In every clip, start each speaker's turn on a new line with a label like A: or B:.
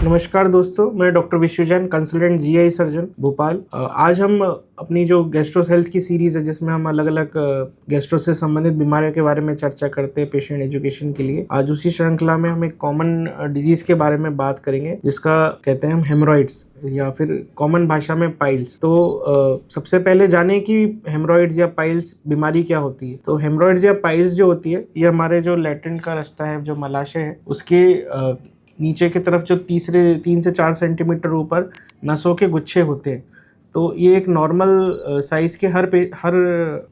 A: नमस्कार दोस्तों, मैं डॉक्टर विश्व Jain, consultant GI surgeon Bhopal. आज हम अपनी जो गैस्ट्रो हेल्थ की सीरीज़ है, जिसमें हम अलग अलग गैस्ट्रो से संबंधित बीमारियों के बारे में चर्चा करते हैं पेशेंट एजुकेशन के लिए। आज उसी श्रृंखला में हम एक कॉमन डिजीज़ के बारे में बात करेंगे, जिसका कहते हैं हम हेमरॉइड्स या फिर कॉमन भाषा में पाइल्स। तो सबसे पहले जाने कि हेमरॉइड्स या पाइल्स बीमारी क्या होती है। तो हेमरॉइड्स या पाइल्स जो होती है, ये हमारे जो लैट्रिन का रास्ता है, जो मलाशय है, उसके नीचे की तरफ जो 3 से 4 सेंटीमीटर ऊपर नसों के गुच्छे होते हैं। तो ये एक नॉर्मल साइज़ के हर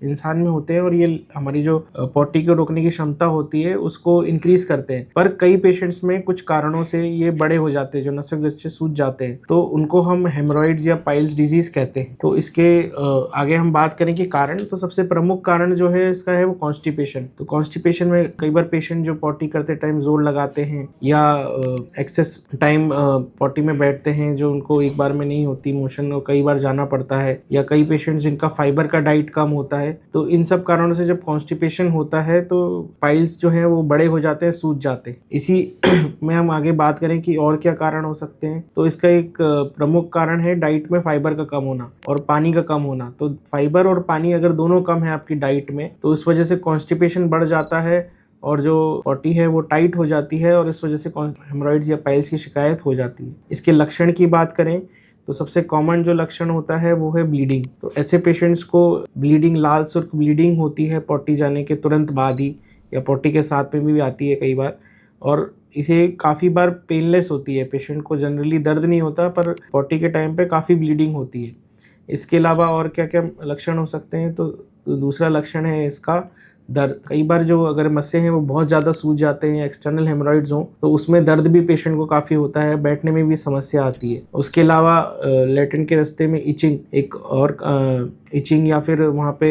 A: इंसान में होते हैं, और ये हमारी जो पॉटी को रोकने की क्षमता होती है उसको इंक्रीज करते हैं। पर कई पेशेंट्स में कुछ कारणों से ये बड़े हो जाते हैं, जो नसों के गुच्छे सूज जाते हैं, तो उनको हम हेमरॉइड्स या पाइल्स डिजीज कहते हैं। तो इसके आगे हम बात करें कि कारण, तो सबसे प्रमुख कारण जो है इसका है वो कॉन्स्टिपेशन। तो कॉन्स्टिपेशन में कई बार पेशेंट जो पॉटी करते टाइम जोर लगाते हैं या एक्सेस टाइम पॉटी में बैठते हैं, जो उनको एक बार में नहीं होती मोशन, और कई बार जाना पड़ता है, या कई पेशेंट्स जिनका फाइबर का डाइट कम होता है। तो इन सब कारणों से जब कॉन्स्टिपेशन होता है तो पाइल्स जो है वो बड़े हो जाते हैं, सूज जाते हैं। इसी में हम आगे बात करें कि और क्या कारण हो सकते हैं। तो इसका एक प्रमुख कारण है डाइट में फाइबर का कम होना और पानी का कम होना। तो फाइबर और पानी अगर दोनों कम है आपकी डाइट में, तो इस वजह से कॉन्स्टिपेशन बढ़ जाता है, और जो पॉटी है वो टाइट हो जाती है, और इस वजह से हेमरॉइड्स या पाइल्स की शिकायत हो जाती है। इसके लक्षण की बात करें तो सबसे कॉमन जो लक्षण होता है वो है ब्लीडिंग। तो ऐसे पेशेंट्स को ब्लीडिंग, लाल सुर्ख ब्लीडिंग होती है पॉटी जाने के तुरंत बाद ही, या पॉटी के साथ में भी आती है कई बार, और इसे काफ़ी बार पेनलेस होती है। पेशेंट को जनरली दर्द नहीं होता, पर पॉटी के टाइम पे काफ़ी ब्लीडिंग होती है। इसके अलावा और क्या क्या लक्षण हो सकते हैं, तो दूसरा लक्षण है इसका दर्द। कई बार जो अगर मस्से हैं वो बहुत ज़्यादा सूज जाते हैं, एक्सटर्नल हेमरॉइड्स हों, तो उसमें दर्द भी पेशेंट को काफ़ी होता है, बैठने में भी समस्या आती है। उसके अलावा लैट्रिन के रास्ते में इचिंग, एक और इचिंग, या फिर वहाँ पे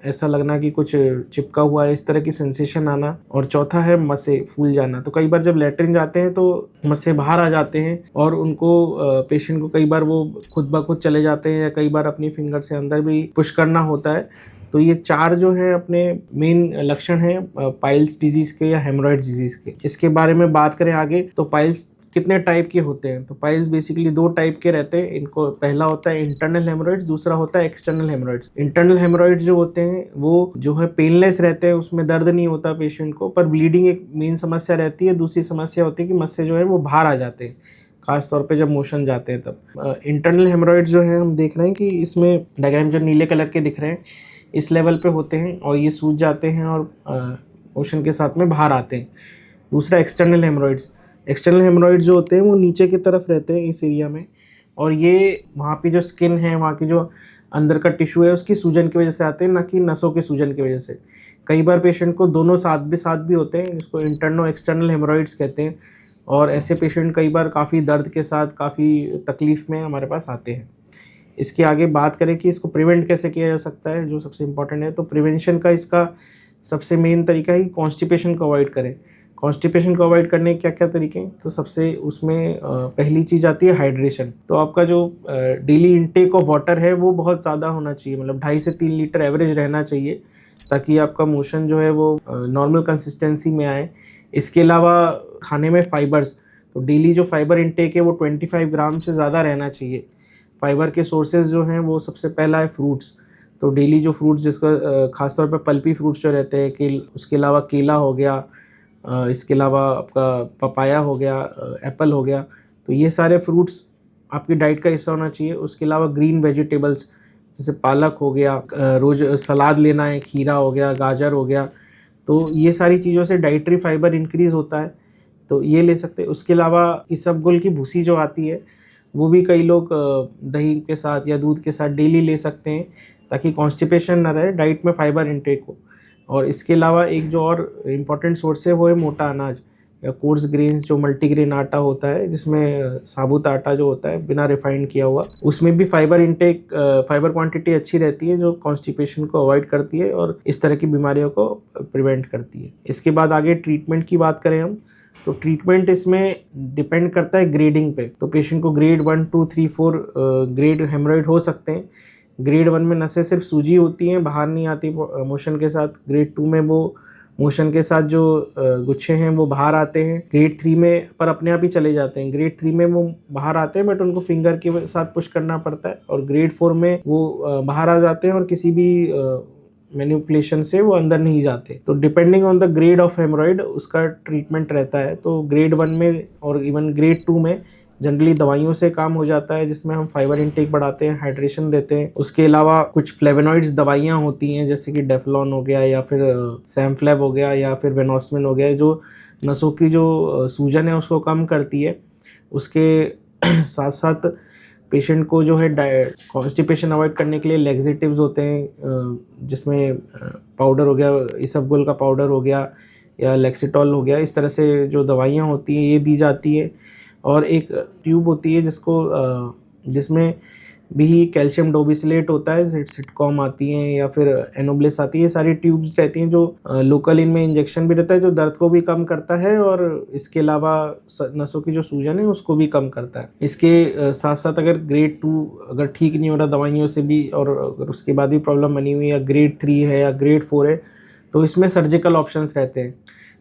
A: ऐसा लगना कि कुछ चिपका हुआ है, इस तरह की सेंसेशन आना। और चौथा है मस्से फूल जाना। तो कई बार जब लैट्रिन जाते हैं तो मस्से बाहर आ जाते हैं, और उनको पेशेंट को कई बार वो खुद ब खुद चले जाते हैं, या कई बार अपनी फिंगर से अंदर भी पुश करना होता है। तो ये 4 जो है अपने मेन लक्षण हैं पाइल्स डिजीज़ के या हेमरॉइड डिजीज़ के। इसके बारे में बात करें आगे, तो पाइल्स कितने टाइप के होते हैं। तो पाइल्स बेसिकली 2 टाइप के रहते हैं। इनको पहला होता है इंटरनल हेमरॉइड्स, दूसरा होता है एक्सटर्नल हेमरॉइड्स। इंटरनल हेमरॉइड्स जो होते हैं वो जो है पेनलेस रहते हैं, उसमें दर्द नहीं होता पेशेंट को, पर ब्लीडिंग एक मेन समस्या रहती है। दूसरी समस्या होती है कि मस्से जो है वो बाहर आ जाते हैं, खास तौर पे जब मोशन जाते हैं तब। इंटरनल हेमरॉइड्स जो है हम देख रहे हैं कि इसमें डायग्राम जो नीले कलर के दिख रहे हैं, इस लेवल पे होते हैं, और ये सूज जाते हैं और मोशन के साथ में बाहर आते हैं। दूसरा एक्सटर्नल हेमरॉइड्स। एक्सटर्नल हेमरॉइड्स जो होते हैं वो नीचे की तरफ रहते हैं इस एरिया में, और ये वहाँ की जो स्किन है, वहाँ की जो अंदर का टिश्यू है, उसकी सूजन की वजह से आते हैं, ना कि नसों के सूजन की वजह से। कई बार पेशेंट को दोनों साथ भी होते हैं, जिसको इंटरनो एक्सटर्नल हेमरॉइड्स कहते हैं, और ऐसे पेशेंट कई बार काफ़ी दर्द के साथ, काफ़ी तकलीफ़ में हमारे पास आते हैं। इसके आगे बात करें कि इसको प्रिवेंट कैसे किया जा सकता है, जो सबसे इम्पोर्टेंट है। तो प्रिवेंशन का इसका सबसे मेन तरीका है कि कॉन्स्टिपेशन को अवॉइड करें। कॉन्स्टिपेशन को अवॉइड करने के क्या-क्या तरीके हैं, तो सबसे उसमें पहली चीज़ आती है हाइड्रेशन। तो आपका जो डेली इंटेक ऑफ वाटर है वो बहुत ज़्यादा होना चाहिए, मतलब 2.5 से 3 लीटर एवरेज रहना चाहिए, ताकि आपका मोशन जो है वो नॉर्मल कंसिस्टेंसी में आए। इसके अलावा खाने में फाइबर्स, तो डेली जो फाइबर इंटेक है वो 25 ग्राम से ज़्यादा रहना चाहिए। फाइबर के सोर्सेज जो हैं वो सबसे पहला है फ्रूट्स। तो डेली जो फ्रूट्स, जिसका खासतौर पे पल्पी फ्रूट्स जो रहते हैं, उसके अलावा केला हो गया, इसके अलावा आपका पपाया हो गया, एप्पल हो गया, तो ये सारे फ्रूट्स आपकी डाइट का हिस्सा होना चाहिए। उसके अलावा ग्रीन वेजिटेबल्स, जैसे पालक हो गया, रोज़ सलाद लेना है, खीरा हो गया, गाजर हो गया, तो ये सारी चीज़ों से डाइटरी फाइबर इंक्रीज़ होता है, तो ये ले सकते हैं। उसके अलावा इसबगोल की भूसी जो आती है, वो भी कई लोग दही के साथ या दूध के साथ डेली ले सकते हैं, ताकि कॉन्स्टिपेशन ना रहे, डाइट में फाइबर इंटेक हो। और इसके अलावा एक जो और इम्पॉर्टेंट सोर्स है वो है मोटा अनाज या कोर्स ग्रेन्स, जो मल्टीग्रेन आटा होता है, जिसमें साबुत आटा जो होता है बिना रिफाइंड किया हुआ, उसमें भी फाइबर इंटेक, फाइबर क्वांटिटी अच्छी रहती है, जो कॉन्स्टिपेशन को अवॉइड करती है और इस तरह की बीमारियों को प्रिवेंट करती है। इसके बाद आगे ट्रीटमेंट की बात करें हम, तो ट्रीटमेंट इसमें डिपेंड करता है ग्रेडिंग पे। तो पेशेंट को ग्रेड 1, 2, 3, 4 ग्रेड हेमरॉइड हो सकते हैं। ग्रेड 1 में नसें सिर्फ सूजी होती हैं, बाहर नहीं आती मोशन के साथ। ग्रेड 2 में वो मोशन के साथ जो गुच्छे हैं वो बाहर आते हैं ग्रेड 3 में, पर अपने आप ही चले जाते हैं। ग्रेड 3 में वो बाहर आते हैं बट उनको फिंगर के साथ पुश करना पड़ता है, और ग्रेड 4 में वो बाहर आ जाते हैं और किसी भी मैनिपुलेशन से वो अंदर नहीं जाते। तो depending on the grade of haemorrhoid उसका ट्रीटमेंट रहता है। तो ग्रेड 1 में और इवन ग्रेड 2 में जनरली दवाइयों से काम हो जाता है, जिसमें हम फाइबर इनटेक बढ़ाते हैं, हाइड्रेशन देते हैं। उसके अलावा कुछ फ्लेवोनॉइड्स दवाइयाँ होती हैं, जैसे कि डेफ्लॉन हो गया या फिर सैमफ्लैव हो गया या फिर वेनोस्मिन हो गया, जो नसों की जो सूजन है उसको कम करती है। उसके साथ साथ पेशेंट को जो है कॉन्स्टिपेशन अवॉइड करने के लिए लैक्सेटिव्स होते हैं, जिसमें पाउडर हो गया, इसबगोल का पाउडर हो गया या लेक्सिटॉल हो गया, इस तरह से जो दवाइयाँ होती हैं ये दी जाती है। और एक ट्यूब होती है जिसमें भी कैल्शियम डोबिसलेट होता है, सिटकॉम आती हैं या फिर एनोब्लिस आती है। ये सारी ट्यूब्स रहती हैं जो लोकल इनमें इंजेक्शन भी रहता है, जो दर्द को भी कम करता है और इसके अलावा नसों की जो सूजन है उसको भी कम करता है। इसके साथ साथ अगर ग्रेड 2 अगर ठीक नहीं हो रहा दवाइयों से भी, और अगर उसके बाद भी प्रॉब्लम बनी हुई है, या ग्रेड 3 है या ग्रेड 4 है, तो इसमें सर्जिकल ऑप्शंस रहते हैं।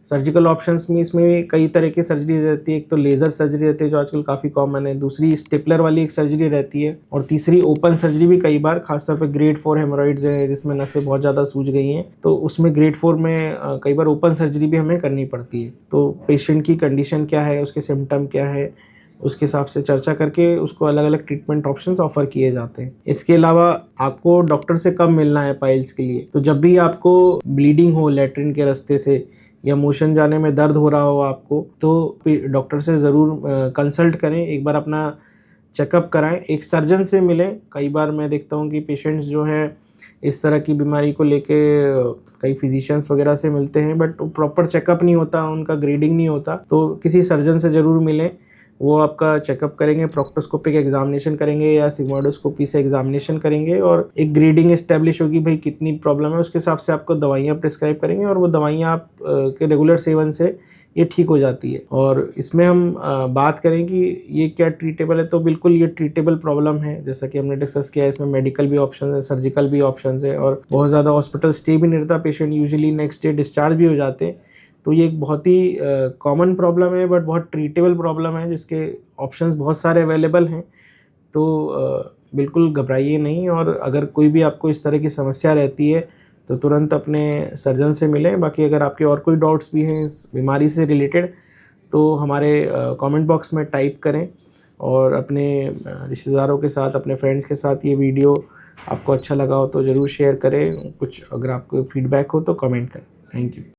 A: सर्जिकल ऑप्शंस में इसमें भी कई तरह की सर्जरी रहती है। एक तो लेज़र सर्जरी रहती है जो आजकल काफ़ी कॉमन है, दूसरी स्टेपलर वाली एक सर्जरी रहती है, और तीसरी ओपन सर्जरी भी कई बार, खासतौर पे ग्रेड 4 हेमोरॉइड्स हैं जिसमें नसें बहुत ज़्यादा सूज गई हैं, तो उसमें ग्रेड 4 में कई बार ओपन सर्जरी भी हमें करनी पड़ती है। तो पेशेंट की कंडीशन क्या है, उसके सिम्टम क्या है, उसके हिसाब से चर्चा करके उसको अलग अलग ट्रीटमेंट ऑप्शंस ऑफर किए जाते हैं। इसके अलावा आपको डॉक्टर से कब मिलना है पाइल्स के लिए, तो जब भी आपको ब्लीडिंग हो लैट्रिन के रास्ते से या मोशन जाने में दर्द हो रहा हो आपको, तो डॉक्टर से ज़रूर कंसल्ट करें, एक बार अपना चेकअप कराएं, एक सर्जन से मिलें। कई बार मैं देखता हूं कि पेशेंट्स जो हैं इस तरह की बीमारी को लेके कई फिजिशियंस वगैरह से मिलते हैं, बट प्रॉपर चेकअप नहीं होता, उनका ग्रेडिंग नहीं होता। तो किसी सर्जन से ज़रूर मिलें, वो आपका चेकअप करेंगे, प्रोक्टोस्कोपिक एग्जामिनेशन करेंगे या सिग्मोइडोस्कोपी से एग्जामिनेशन करेंगे, और एक ग्रेडिंग एस्टेब्लिश होगी भाई कितनी प्रॉब्लम है, उसके हिसाब से आपको दवाइयाँ प्रिस्क्राइब करेंगे, और वो दवाइयाँ आप के रेगुलर सेवन से ये ठीक हो जाती है। और इसमें हम बात करें कि ये क्या ट्रीटेबल है, तो बिल्कुल ये ट्रीटेबल प्रॉब्लम है। जैसा कि हमने डिस्कस किया है, इसमें मेडिकल भी ऑप्शन है, सर्जिकल भी ऑप्शन है, और बहुत ज़्यादा हॉस्पिटल स्टे भी नहीं रहता, patient usually next day discharge भी हो जाते हैं। तो ये एक बहुत ही कॉमन प्रॉब्लम है, बट बहुत ट्रीटेबल प्रॉब्लम है, जिसके ऑप्शंस बहुत सारे अवेलेबल हैं। तो बिल्कुल घबराइए नहीं, और अगर कोई भी आपको इस तरह की समस्या रहती है तो तुरंत अपने सर्जन से मिलें। बाकी अगर आपके और कोई डाउट्स भी हैं इस बीमारी से रिलेटेड, तो हमारे कमेंट बॉक्स में टाइप करें, और अपने रिश्तेदारों के साथ, अपने फ्रेंड्स के साथ ये वीडियो आपको अच्छा लगा हो तो ज़रूर शेयर करें। कुछ अगर आपको फीडबैक हो तो कमेंट करें। Thank you.